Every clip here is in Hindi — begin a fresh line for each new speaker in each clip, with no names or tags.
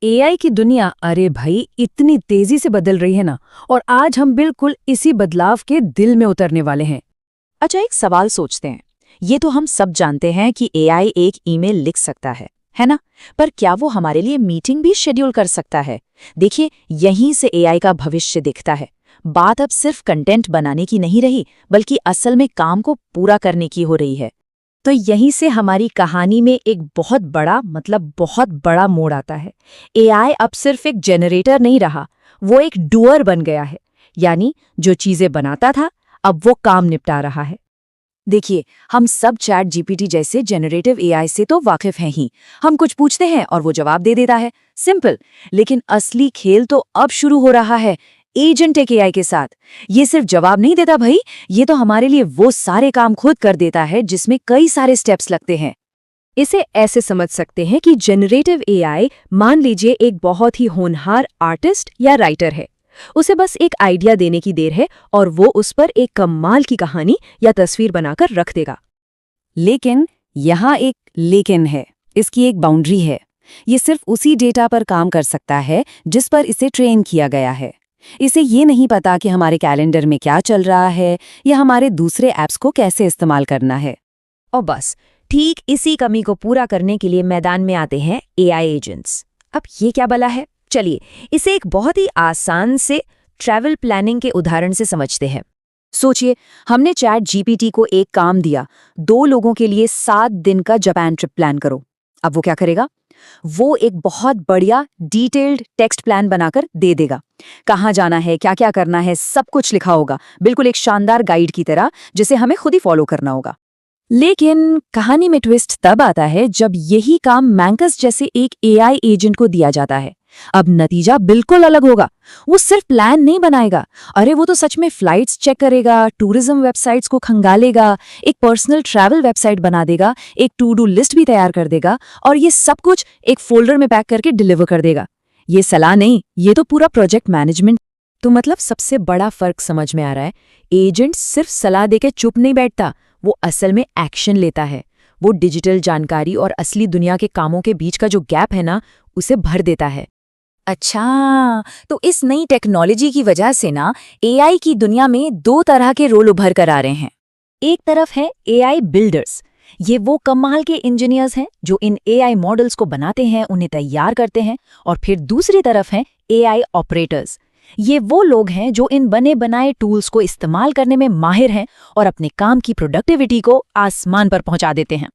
एआई की दुनिया अरे भाई इतनी तेजी से बदल रही है ना। और आज हम बिल्कुल इसी बदलाव के दिल में उतरने वाले हैं।
अच्छा, एक सवाल सोचते हैं। ये तो हम सब जानते हैं कि एआई एक ईमेल लिख सकता है ना? पर क्या वो हमारे लिए मीटिंग भी शेड्यूल कर सकता है? देखिए, यहीं से एआई का भविष्य दिखता है। बात अब सिर्फ कंटेंट बनाने की नहीं रही, बल्कि असल में काम को पूरा करने की हो रही है।
तो यहीं से हमारी कहानी में एक बहुत बड़ा मोड़ आता है। एआई अब सिर्फ एक जनरेटर नहीं रहा, वो एक डूअर बन गया है। यानी जो चीजें बनाता था अब वो काम निपटा रहा है।
देखिए, हम सब चैट जीपीटी जैसे जनरेटिव एआई से तो वाकिफ हैं ही। हम कुछ पूछते हैं और वो जवाब दे देता है, सिंपल। लेकिन असली खेल तो अब शुरू हो रहा है एजेंटिक एआई के साथ। ये सिर्फ जवाब नहीं देता भाई, ये तो हमारे लिए वो सारे काम खुद कर देता है जिसमें कई सारे स्टेप्स लगते हैं।
इसे ऐसे समझ सकते हैं कि जनरेटिव एआई मान लीजिए एक बहुत ही होनहार आर्टिस्ट या राइटर है। उसे बस एक आइडिया देने की देर है और वो उस पर एक कमाल की कहानी या तस्वीर बनाकर रख देगा। लेकिन यहाँ एक लेकिन है, इसकी एक बाउंड्री है। ये सिर्फ उसी डेटा पर काम कर सकता है जिस पर इसे ट्रेन किया गया है। इसे ये नहीं पता कि हमारे कैलेंडर में क्या चल रहा है या हमारे दूसरे ऐप्स को कैसे इस्तेमाल करना है।
और बस ठीक इसी कमी को पूरा करने के लिए मैदान में आते हैं एआई एजेंट्स। अब ये क्या भला है? चलिए इसे एक बहुत ही आसान से ट्रैवल प्लानिंग के उदाहरण से समझते हैं। सोचिए, हमने चैट जीपीटी को एक काम दिया, 2 लोगों के लिए 7 दिन का जापान ट्रिप प्लान करो। अब वो क्या करेगा? वो एक बहुत बढ़िया डिटेल्ड टेक्स्ट प्लान बनाकर दे देगा। कहाँ जाना है, क्या क्या करना है, सब कुछ लिखा होगा, बिल्कुल एक शानदार गाइड की तरह जिसे हमें खुद ही फॉलो करना होगा।
लेकिन कहानी में ट्विस्ट तब आता है जब यही काम मैंकस जैसे एक एआई एजेंट को दिया जाता है। अब नतीजा बिल्कुल अलग होगा। वो सिर्फ प्लान नहीं बनाएगा, अरे वो तो सच में फ्लाइट्स चेक करेगा, टूरिज्म वेबसाइट्स को खंगालेगा, एक पर्सनल ट्रैवल वेबसाइट बना देगा, एक टू डू लिस्ट भी तैयार कर देगा और ये सब कुछ एक फोल्डर में पैक करके डिलीवर कर देगा। ये सलाह नहीं, ये तो पूरा प्रोजेक्ट मैनेजमेंट। तो मतलब सबसे बड़ा फर्क समझ में आ रहा है, एजेंट सिर्फ सलाह देके चुप नहीं बैठता, वो असल में एक्शन लेता है। वो डिजिटल जानकारी और असली दुनिया के कामों के बीच का जो गैप है ना, उसे भर देता है।
अच्छा, तो इस नई टेक्नोलॉजी की वजह से ना एआई की दुनिया में 2 तरह के रोल उभर कर आ रहे हैं। एक तरफ है एआई बिल्डर्स। ये वो कमाल के इंजीनियर्स हैं जो इन एआई मॉडल्स को बनाते हैं, उन्हें तैयार करते हैं। और फिर दूसरी तरफ हैं एआई ऑपरेटर्स। ये वो लोग हैं जो इन बने बनाए टूल्स को इस्तेमाल करने में माहिर हैं और अपने काम की प्रोडक्टिविटी को आसमान पर पहुंचा देते हैं।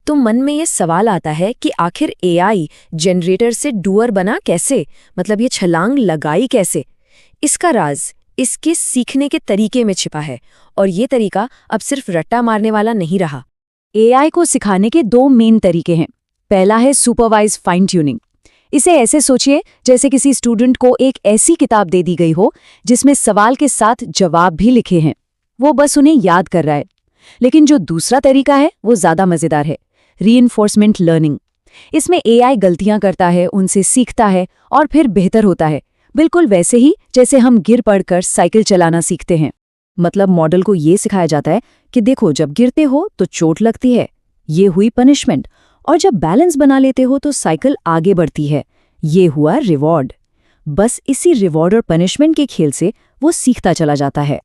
तो मन में ये सवाल आता है कि आखिर एआई जनरेटर से डूअर बना कैसे, मतलब ये छलांग लगाई कैसे? इसका राज इसके सीखने के तरीके में छिपा है। और ये तरीका अब सिर्फ रट्टा मारने वाला नहीं रहा। एआई को सिखाने के 2 मेन तरीके हैं। पहला है सुपरवाइज फाइन ट्यूनिंग। इसे ऐसे सोचिए जैसे किसी स्टूडेंट को एक ऐसी किताब दे दी गई हो जिसमें सवाल के साथ जवाब भी लिखे हैं, वो बस उन्हें याद कर रहा है। लेकिन जो दूसरा तरीका है वो ज्यादा मजेदार है, रीइंफोर्समेंट लर्निंग। इसमें एआई गलतियां करता है, उनसे सीखता है और फिर बेहतर होता है, बिल्कुल वैसे ही जैसे हम गिर पड़कर साइकिल चलाना सीखते हैं। मतलब मॉडल को ये सिखाया जाता है कि देखो, जब गिरते हो तो चोट लगती है, ये हुई पनिशमेंट, और जब बैलेंस बना लेते हो तो साइकिल आगे बढ़ती है, ये हुआ रिवॉर्ड। बस इसी रिवॉर्ड और पनिशमेंट के खेल से वो सीखता चला जाता है।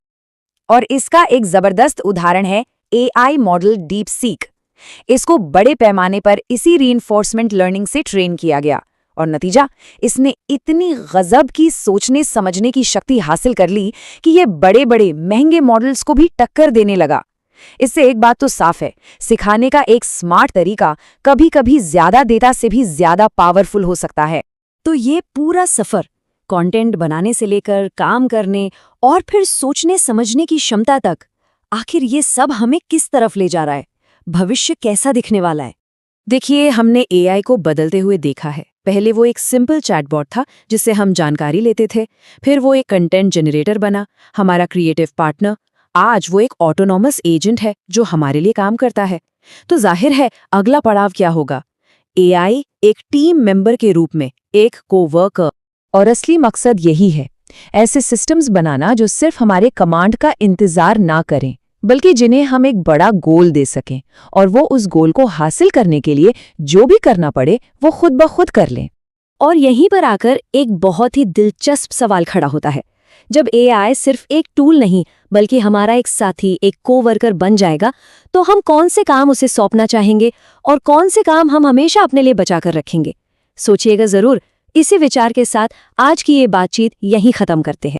और इसका एक जबरदस्त उदाहरण है एआई मॉडल डीप सीक। इसको बड़े पैमाने पर इसी रीइंफोर्समेंट लर्निंग से ट्रेन किया गया और नतीजा, इसने इतनी गजब की सोचने समझने की शक्ति हासिल कर ली कि ये बड़े बड़े महंगे मॉडल्स को भी टक्कर देने लगा। इससे एक बात तो साफ है, सिखाने का एक स्मार्ट तरीका कभी कभी ज्यादा डेटा से भी ज्यादा पावरफुल हो सकता है।
तो ये पूरा सफर, कंटेंट बनाने से लेकर काम करने और फिर सोचने समझने की क्षमता तक, आखिर ये सब हमें किस तरफ ले जा रहा है? भविष्य कैसा दिखने वाला है? देखिए, हमने एआई को बदलते हुए देखा है। पहले वो एक सिंपल चैटबॉट था जिससे हम जानकारी लेते थे, फिर वो एक कंटेंट जनरेटर बना, हमारा क्रिएटिव पार्टनर। आज वो एक ऑटोनॉमस एजेंट है जो हमारे लिए काम करता है। तो जाहिर है अगला पड़ाव क्या होगा? एआई एक टीम मेंबर के रूप में, एक कोवर्कर। और असली मकसद यही है, ऐसे सिस्टम्स बनाना जो सिर्फ हमारे कमांड का इंतजार ना करें, बल्कि जिन्हें हम एक बड़ा गोल दे सकें और वो उस गोल को हासिल करने के लिए जो भी करना पड़े वो खुद ब खुद कर लें। और यहीं पर आकर एक बहुत ही दिलचस्प सवाल खड़ा होता है। जब एआई सिर्फ एक टूल नहीं बल्कि हमारा एक साथी, एक कोवर्कर बन जाएगा, तो हम कौन से काम उसे सौंपना चाहेंगे और कौन से काम हम हमेशा अपने लिए बचाकर रखेंगे? सोचिएगा जरूर। इसी विचार के साथ आज की ये बातचीत यहीं खत्म करते हैं।